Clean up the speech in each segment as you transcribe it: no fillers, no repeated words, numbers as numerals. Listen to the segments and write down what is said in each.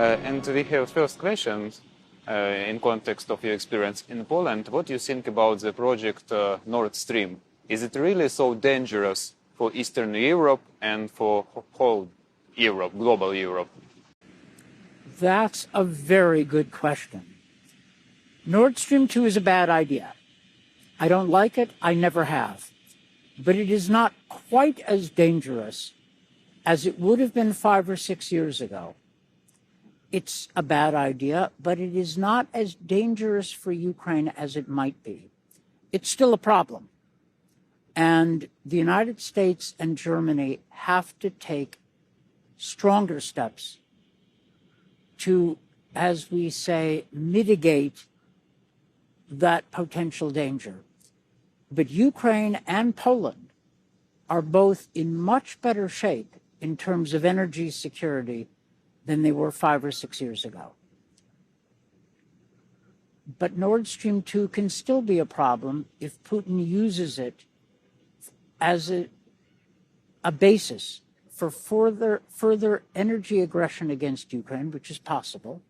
And we have first questions in context of your experience in Poland. What do you think about the project Nord Stream? Is it really so dangerous for Eastern Europe and for whole Europe, global Europe? That's a very good question. Nord Stream 2 is a bad idea. I don't like it. I never have. But it is not quite as dangerous as it would have been 5 or 6 years ago. It's a bad idea, but it is not as dangerous for Ukraine as it might be. It's still a problem. And the United States and Germany have to take stronger steps to, as we say, mitigate that potential danger. But Ukraine and Poland are both in much better shape in terms of energy security than they were 5 or 6 years ago. But Nord Stream 2 can still be a problem if Putin uses it as a basis for further energy aggression against Ukraine, which is possible.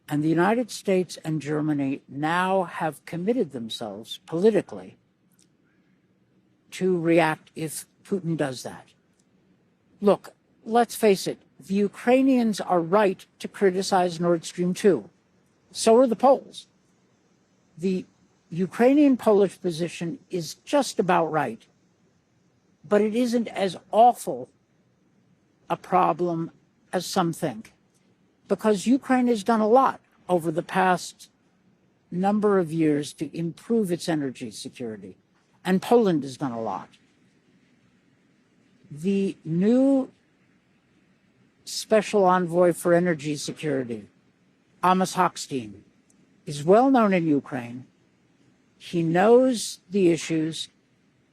And the United States and Germany now have committed themselves politically to react if Putin does that. Look, let's face it, the Ukrainians are right to criticize Nord Stream 2. So are the Poles. The Ukrainian-Polish position is just about right, but it isn't as awful a problem as some think, because Ukraine has done a lot over the past number of years to improve its energy security, and Poland has done a lot. The new Special Envoy for Energy Security, Amos Hochstein, is well known in Ukraine. He knows the issues.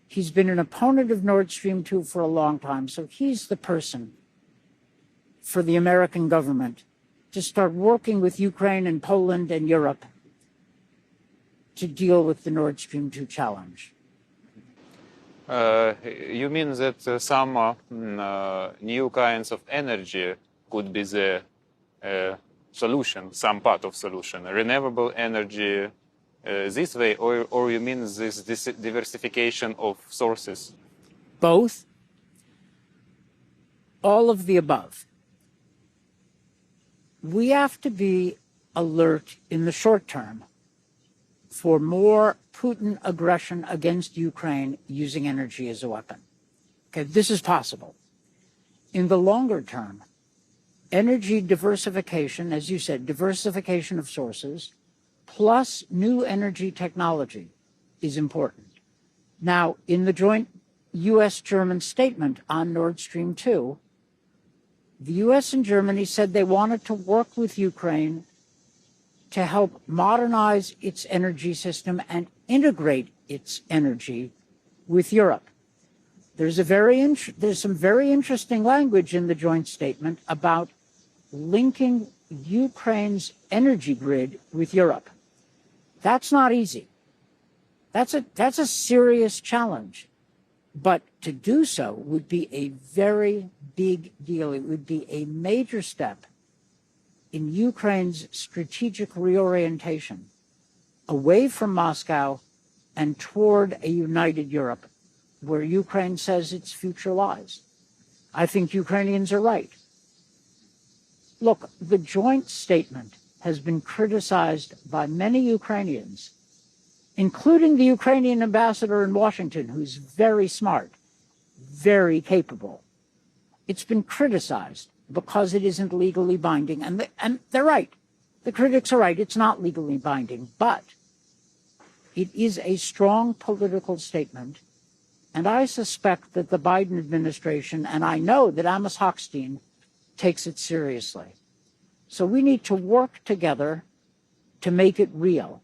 He's been an opponent of Nord Stream 2 for a long time, so he's the person for the American government to start working with Ukraine and Poland and Europe to deal with the Nord Stream 2 challenge. You mean that some new kinds of energy could be the solution, some part of solution, renewable energy this way, or you mean this diversification of sources? Both. All of the above. We have to be alert in the short term for more Putin aggression against Ukraine using energy as a weapon. Okay, this is possible. In the longer term, energy diversification, as you said, diversification of sources, plus new energy technology is important. Now, in the joint U.S.-German statement on Nord Stream 2, the U.S. and Germany said they wanted to work with Ukraine to help modernize its energy system and integrate its energy with Europe. There's some very interesting language in the joint statement about linking Ukraine's energy grid with Europe. That's not easy. That's a serious challenge. But to do so would be a very big deal. It would be a major step in Ukraine's strategic reorientation away from Moscow and toward a united Europe where Ukraine says its future lies. I think Ukrainians are right. Look, the joint statement has been criticized by many Ukrainians, including the Ukrainian ambassador in Washington, who's very smart, very capable. It's been criticized because it isn't legally binding. And they're right. The critics are right. It's not legally binding. But it is a strong political statement. And I suspect that the Biden administration, and I know that Amos Hochstein, takes it seriously. So we need to work together to make it real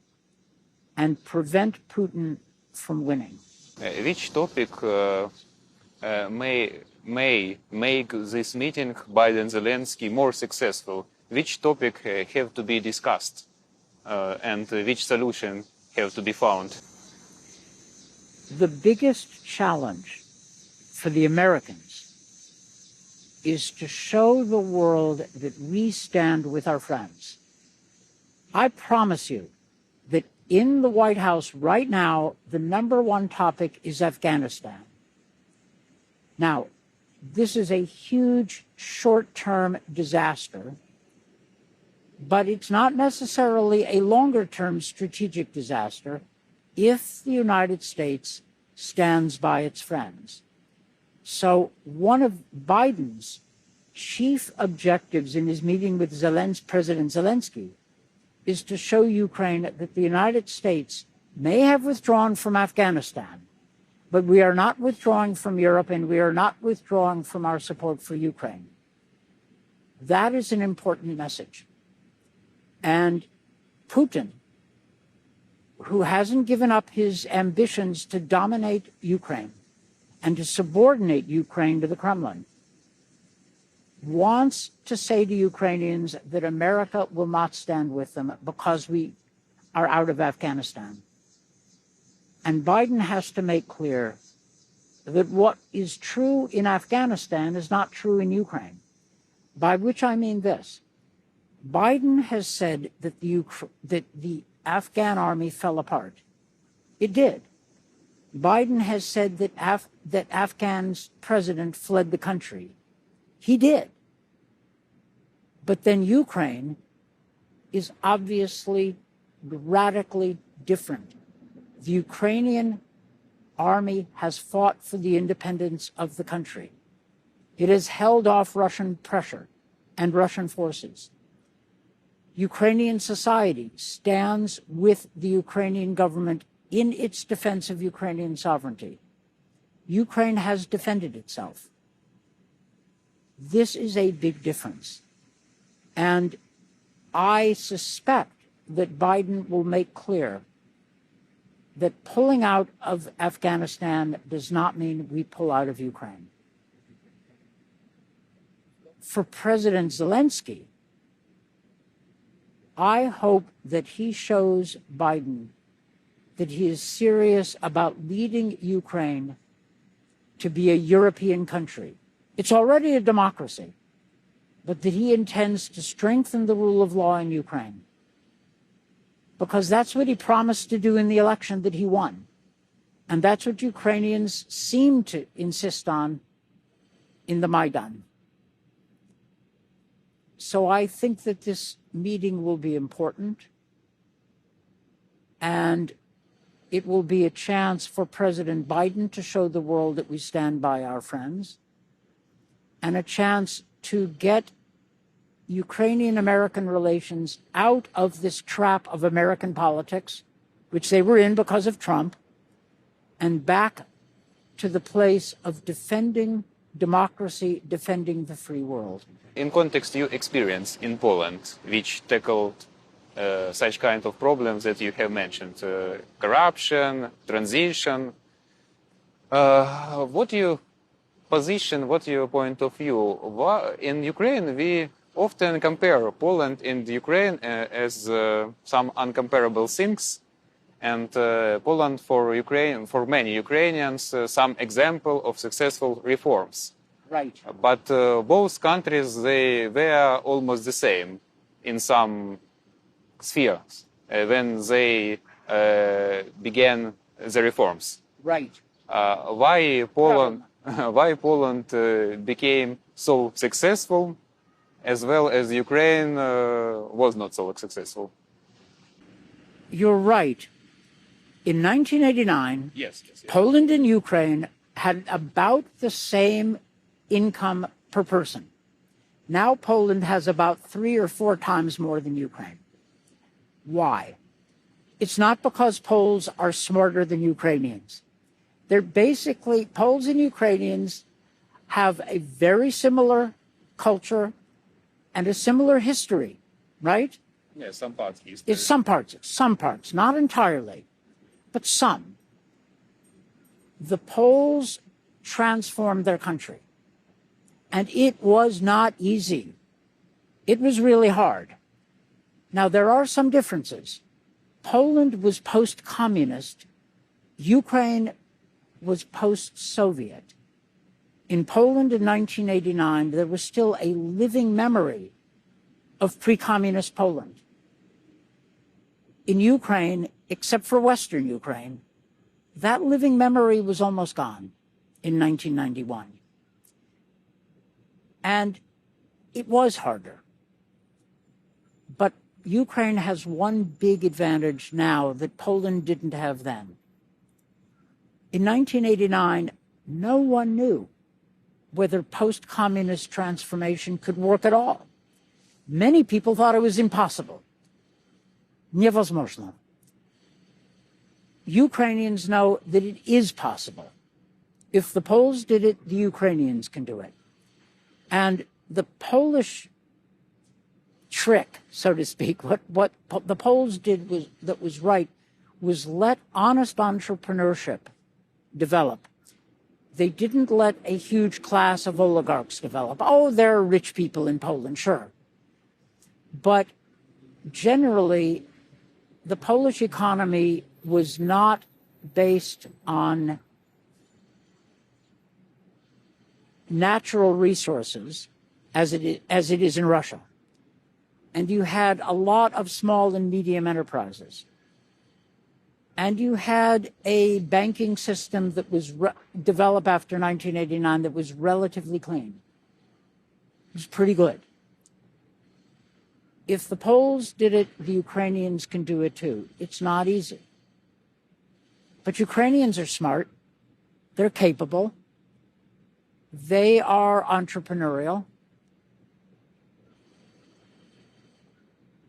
and prevent Putin from winning. Which topic may make this meeting, Biden-Zelensky, more successful? Which topic have to be discussed and which solution have to be found? The biggest challenge for the Americans is to show the world that we stand with our friends. I promise you that in the White House right now, the #1 topic is Afghanistan. Now, this is a huge short-term disaster, but it's not necessarily a longer-term strategic disaster if the United States stands by its friends. So one of Biden's chief objectives in his meeting with President Zelenskyy is to show Ukraine that the United States may have withdrawn from Afghanistan, but we are not withdrawing from Europe and we are not withdrawing from our support for Ukraine. That is an important message. And Putin, who hasn't given up his ambitions to dominate Ukraine and to subordinate Ukraine to the Kremlin, wants to say to Ukrainians that America will not stand with them because we are out of Afghanistan. And Biden has to make clear that what is true in Afghanistan is not true in Ukraine, by which I mean this. Biden has said that the Afghan army fell apart. It did. Biden has said that Afghan's president fled the country. He did. But then Ukraine is obviously radically different. The Ukrainian army has fought for the independence of the country. It has held off Russian pressure and Russian forces. Ukrainian society stands with the Ukrainian government in its defense of Ukrainian sovereignty. Ukraine has defended itself. This is a big difference. And I suspect that Biden will make clear that pulling out of Afghanistan does not mean we pull out of Ukraine. For President Zelenskyy, I hope that he shows Biden that he is serious about leading Ukraine to be a European country. It's already a democracy, but that he intends to strengthen the rule of law in Ukraine, because that's what he promised to do in the election that he won. And that's what Ukrainians seem to insist on in the Maidan. So I think that this meeting will be important, and it will be a chance for President Biden to show the world that we stand by our friends, and a chance to get Ukrainian-American relations out of this trap of American politics, which they were in because of Trump, and back to the place of defending democracy, defending the free world. In context you experience in Poland, which tackled such kind of problems that you have mentioned, corruption, transition, what your position, what your point of view? In Ukraine, we often compare Poland and Ukraine as some uncomparable things, and Poland for Ukraine, for many Ukrainians, some example of successful reforms. Right. But both countries, they were almost the same in some spheres when they began the reforms. Right. Why Poland became so successful, as well as Ukraine was not so successful? You're right. In 1989, yes. Poland and Ukraine had about the same income per person. Now Poland has about 3 or 4 times more than Ukraine. Why? It's not because Poles are smarter than Ukrainians. They're basically, Poles and Ukrainians have a very similar culture and a similar history, right? Yeah, some parts. It's some parts, not entirely, but some. The Poles transformed their country, and it was not easy. It was really hard. Now, there are some differences. Poland was post-communist. Ukraine was post-Soviet. In Poland in 1989, there was still a living memory of pre-communist Poland. In Ukraine, except for Western Ukraine, that living memory was almost gone in 1991. And it was harder. But Ukraine has one big advantage now that Poland didn't have then. In 1989, no one knew whether post-communist transformation could work at all. Many people thought it was impossible. Невозможно. Ukrainians know that it is possible. If the Poles did it, the Ukrainians can do it. And the Polish trick, so to speak, what the Poles did was right, was let honest entrepreneurship develop. They didn't let a huge class of oligarchs develop. Oh, there are rich people in Poland, sure. But generally, the Polish economy was not based on natural resources as it is in Russia. And you had a lot of small and medium enterprises. And you had a banking system that was developed after 1989 that was relatively clean. It was pretty good. If the Poles did it, the Ukrainians can do it too. It's not easy. But Ukrainians are smart. They're capable. They are entrepreneurial.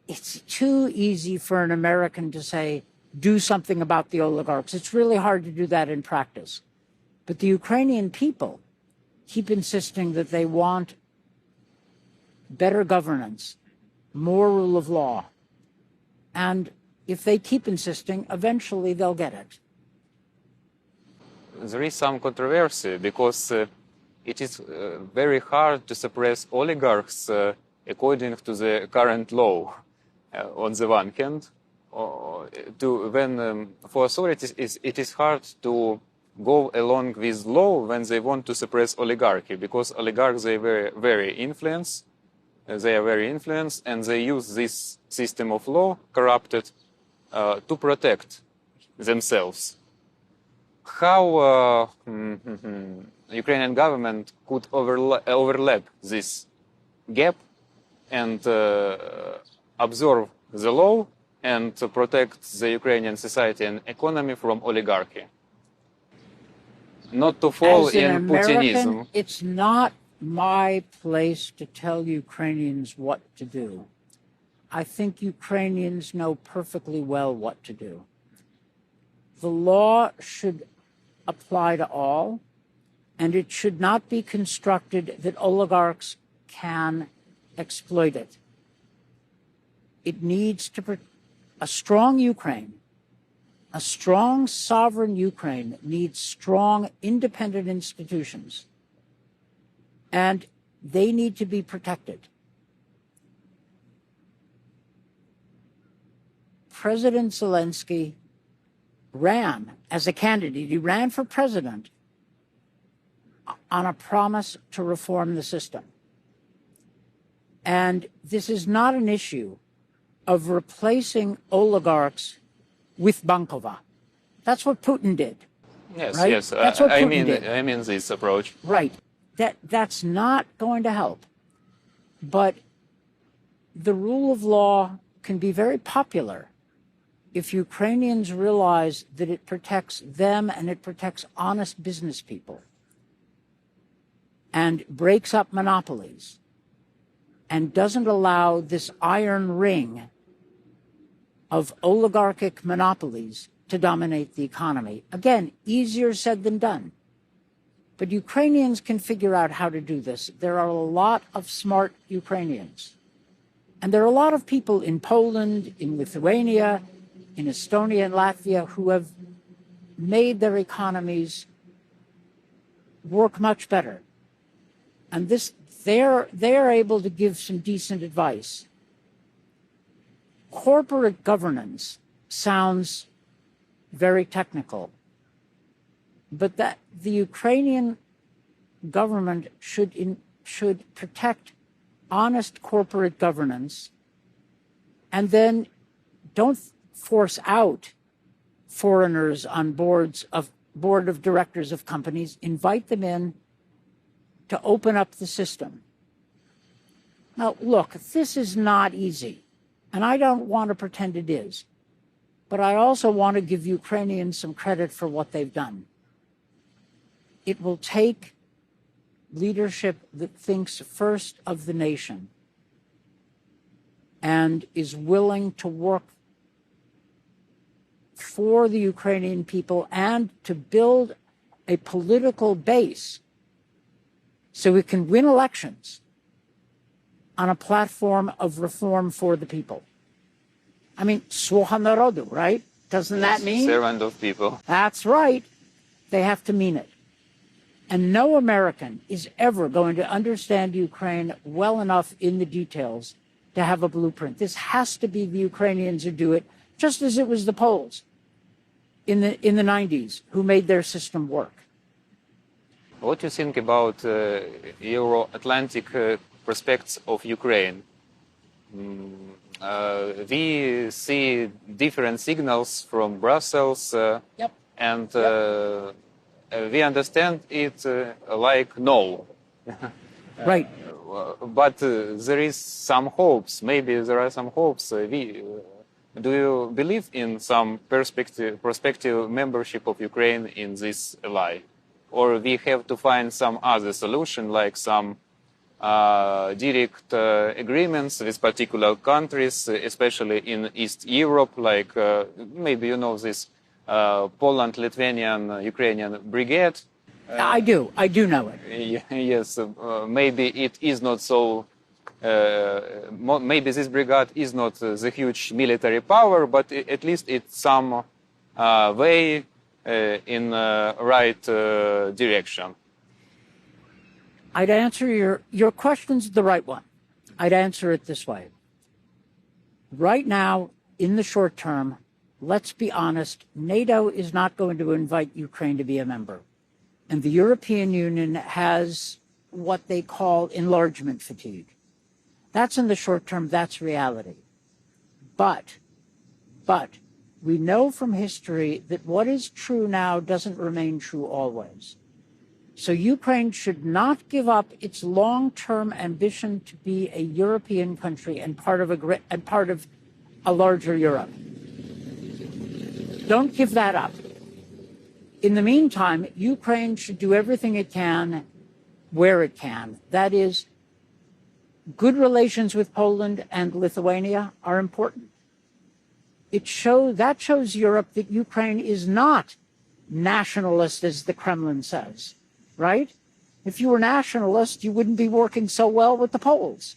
It's too easy for an American to say, do something about the oligarchs. It's really hard to do that in practice. But the Ukrainian people keep insisting that they want better governance, more rule of law. And if they keep insisting, eventually they'll get it. There is some controversy because it is very hard to suppress oligarchs according to the current law. On the one hand, for authorities, it is hard to go along with law when they want to suppress oligarchy, because oligarchs, they are very influenced, and they use this system of law, corrupted, to protect themselves. How Ukrainian government could overlap this gap and absorb the law and to protect the Ukrainian society and economy from oligarchy? Not to fall in Putinism. It's not my place to tell Ukrainians what to do. I think Ukrainians know perfectly well what to do. The law should apply to all, and it should not be constructed that oligarchs can exploit it. It needs to a strong Ukraine, a strong sovereign Ukraine needs strong independent institutions, and they need to be protected. President Zelenskyy ran as a candidate. He ran for president on a promise to reform the system. And this is not an issue of replacing oligarchs with Bankova. That's what Putin did. Yes, right? yes. That's what Putin did. I mean this approach. Right. That's not going to help. But the rule of law can be very popular if Ukrainians realize that it protects them and it protects honest business people and breaks up monopolies and doesn't allow this iron ring of oligarchic monopolies to dominate the economy. Again, easier said than done. But Ukrainians can figure out how to do this. There are a lot of smart Ukrainians. And there are a lot of people in Poland, in Lithuania, in Estonia and Latvia who have made their economies work much better. And they're able to give some decent advice. Corporate governance sounds very technical, but that the Ukrainian government should protect honest corporate governance, and then don't force out foreigners on board of directors of companies. Invite them in to open up the system. Now, look, this is not easy, and I don't want to pretend it is, but I also want to give Ukrainians some credit for what they've done. It will take leadership that thinks first of the nation and is willing to work for the Ukrainian people and to build a political base so we can win elections on a platform of reform for the people. I mean, Słucha narodu, right? Doesn't that mean? Servant of people. That's right. They have to mean it. And no American is ever going to understand Ukraine well enough in the details to have a blueprint. This has to be the Ukrainians who do it, just as it was the Poles in the 90s who made their system work. What do you think about Euro-Atlantic prospects of Ukraine? We see different signals from Brussels, and we understand it like no. Right. But there is some hopes. Maybe there are some hopes. Do you believe in some prospective membership of Ukraine in this ally? Or we have to find some other solution, like some direct agreements with particular countries, especially in East Europe, like maybe you know this Poland, Lithuanian, Ukrainian brigade. I do know it. Yes, maybe it is not so. Maybe this brigade is not the huge military power, but at least it's some way in right direction. I'd answer your question's the right one. I'd answer it this way. Right now, in the short term, let's be honest, NATO is not going to invite Ukraine to be a member. And the European Union has what they call enlargement fatigue. That's in the short term, that's reality. But we know from history that what is true now doesn't remain true always. So Ukraine should not give up its long-term ambition to be a European country and part of a larger Europe. Don't give that up. In the meantime, Ukraine should do everything it can where it can. That is, good relations with Poland and Lithuania are important. That shows Europe that Ukraine is not nationalist, as the Kremlin says, right? If you were nationalist, you wouldn't be working so well with the Poles.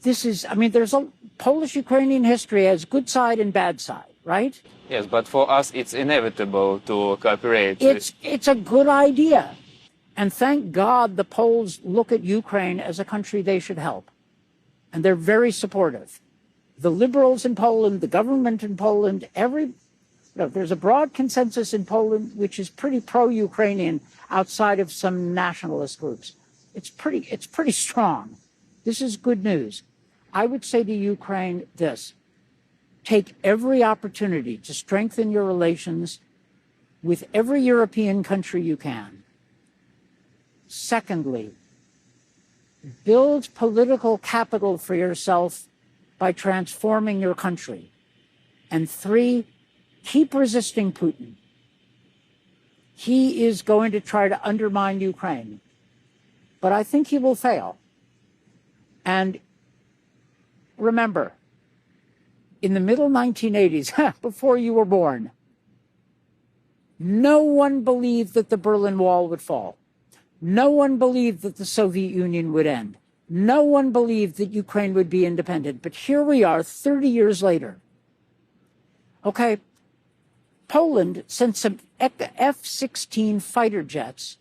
There's a Polish-Ukrainian history has good side and bad side, right? Yes, but for us, it's inevitable to cooperate. It's a good idea. And thank God the Poles look at Ukraine as a country they should help. And they're very supportive. The liberals in Poland, the government in Poland, there's a broad consensus in Poland which is pretty pro-Ukrainian outside of some nationalist groups. It's pretty strong. This is good news. I would say to Ukraine this: take every opportunity to strengthen your relations with every European country you can. Secondly, build political capital for yourself by transforming your country. And three, keep resisting Putin. He is going to try to undermine Ukraine, but I think he will fail. And remember, in the middle 1980s, before you were born, no one believed that the Berlin Wall would fall. No one believed that the Soviet Union would end. No one believed that Ukraine would be independent. But here we are 30 years later. Okay, Poland sent some F-16 fighter jets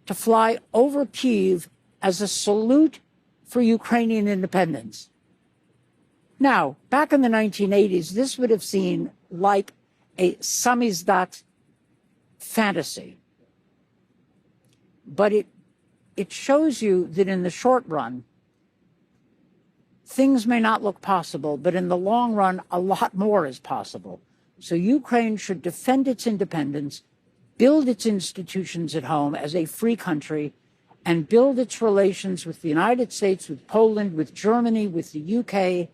to fly over Kyiv as a salute for Ukrainian independence. Now, back in the 1980s, this would have seemed like a samizdat fantasy. But it shows you that in the short run, things may not look possible, but in the long run, a lot more is possible. So Ukraine should defend its independence, build its institutions at home as a free country, and build its relations with the United States, with Poland, with Germany, with the UK,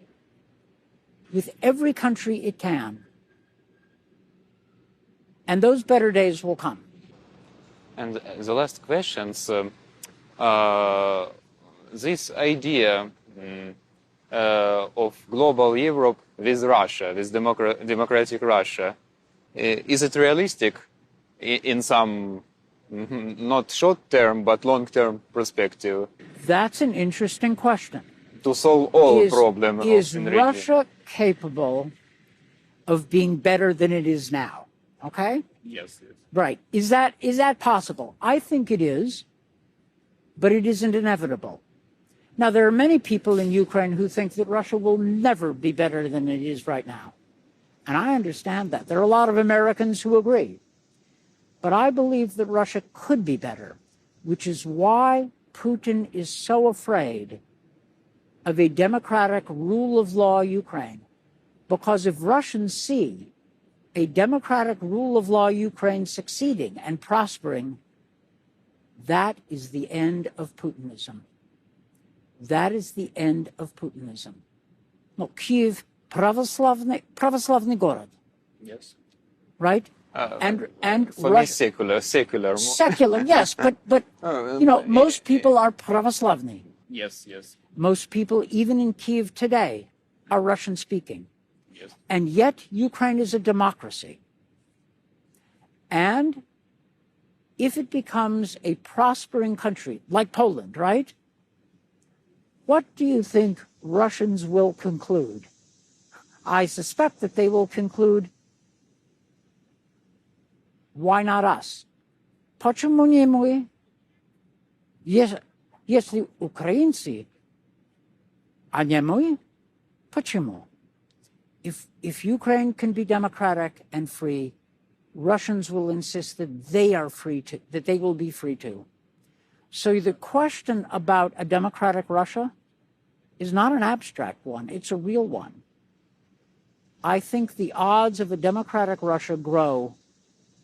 with every country it can. And those better days will come. And the last questions, this idea of global Europe with Russia, with democratic Russia, is it realistic in some not short-term but long-term perspective? That's an interesting question. To solve all problems Is in the region. Russia capable of being better than it is now? Okay? Yes, yes. Right. Is that possible? I think it is, but it isn't inevitable. Now, there are many people in Ukraine who think that Russia will never be better than it is right now. And I understand that. There are a lot of Americans who agree. But I believe that Russia could be better, which is why Putin is so afraid of a democratic rule of law Ukraine. Because if Russians see a democratic rule of law Ukraine succeeding and prospering, that is the end of Putinism. That is the end of Putinism. No, Kyiv, православный город. Yes. Right? And for Russia, me, secular. secular, yes, but you know, most people are pravoslavny. Yes, yes. Most people, even in Kyiv today, are Russian speaking. Yes. And yet Ukraine is a democracy. And if it becomes a prospering country, like Poland, right? What do you think Russians will conclude? I suspect that they will conclude, why not us? Почему не мы? Если украинцы, а не мы, почему? If Ukraine can be democratic and free, Russians will insist that they are free to, that they will be free too. So the question about a democratic Russia is not an abstract one, it's a real one. I think the odds of a democratic Russia grow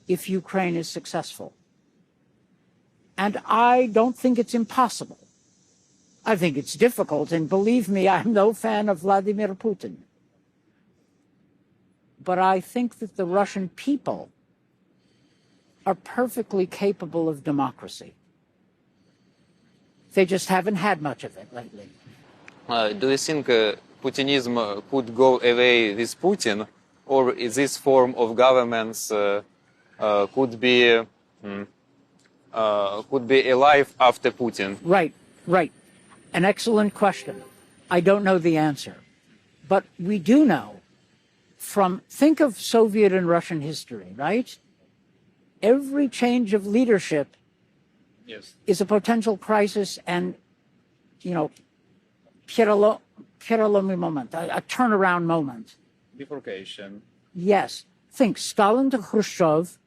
if Ukraine is successful. And I don't think it's impossible. I think it's difficult, and believe me, I'm no fan of Vladimir Putin. But I think that the Russian people are perfectly capable of democracy. They just haven't had much of it lately. Do you think Putinism could go away with Putin, or is this form of governments could be alive after Putin? Right, right. An excellent question. I don't know the answer. But we do know think of Soviet and Russian history, right? Every change of leadership is a potential crisis and, you know, переломный moment, a turnaround moment. Bifurcation. Yes. Think Stalin to Khrushchev,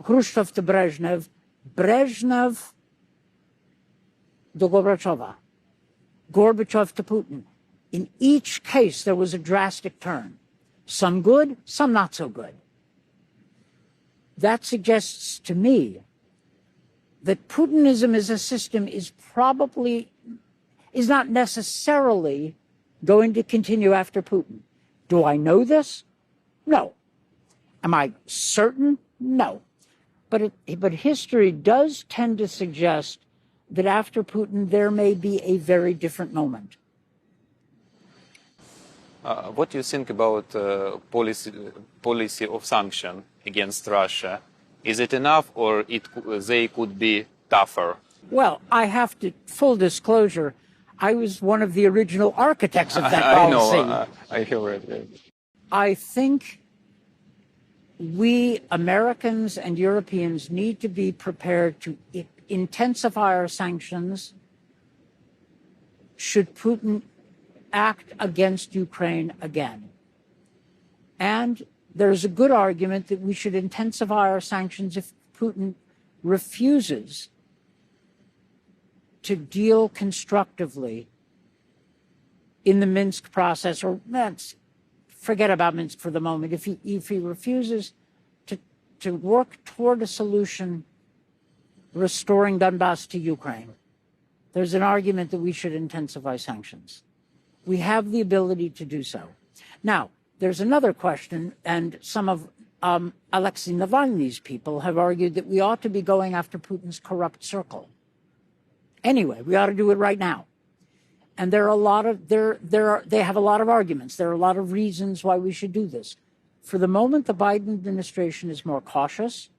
Khrushchev to Brezhnev, Brezhnev to Gorbachev, Gorbachev to Putin. In each case, there was a drastic turn. Some good, some not so good. That suggests to me that Putinism as a system is not necessarily going to continue after Putin. Do I know this? No. Am I certain? No. But history does tend to suggest that after Putin, there may be a very different moment. What do you think about policy of sanction against Russia? Is it enough, or they could be tougher? Well, I have to, full disclosure, I was one of the original architects of that policy. I know, I hear it. I think we Americans and Europeans need to be prepared to intensify our sanctions should Putin act against Ukraine again. And there's a good argument that we should intensify our sanctions if Putin refuses to deal constructively in the Minsk process, or forget about Minsk for the moment. If he refuses to work toward a solution restoring Donbass to Ukraine, there's an argument that we should intensify sanctions. We have the ability to do so. Now, there's another question, and some of Alexei Navalny's people have argued that we ought to be going after Putin's corrupt circle. Anyway, we ought to do it right now. And there are a lot of they have a lot of arguments. There are a lot of reasons why we should do this. For the moment, the Biden administration is more cautious.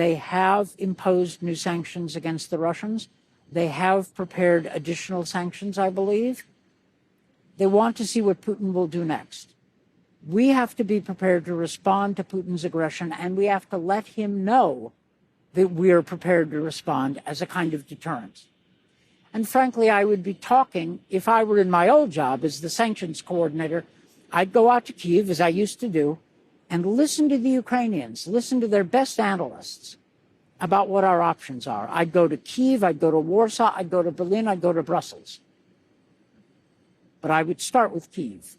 They have imposed new sanctions against the Russians. They have prepared additional sanctions, I believe. They want to see what Putin will do next. We have to be prepared to respond to Putin's aggression, and we have to let him know that we are prepared to respond as a kind of deterrent. And frankly, I would be talking, if I were in my old job as the sanctions coordinator, I'd go out to Kyiv, as I used to do, and listen to the Ukrainians, listen to their best analysts about what our options are. I'd go to Kyiv, I'd go to Warsaw, I'd go to Berlin, I'd go to Brussels. But I would start with Kyiv.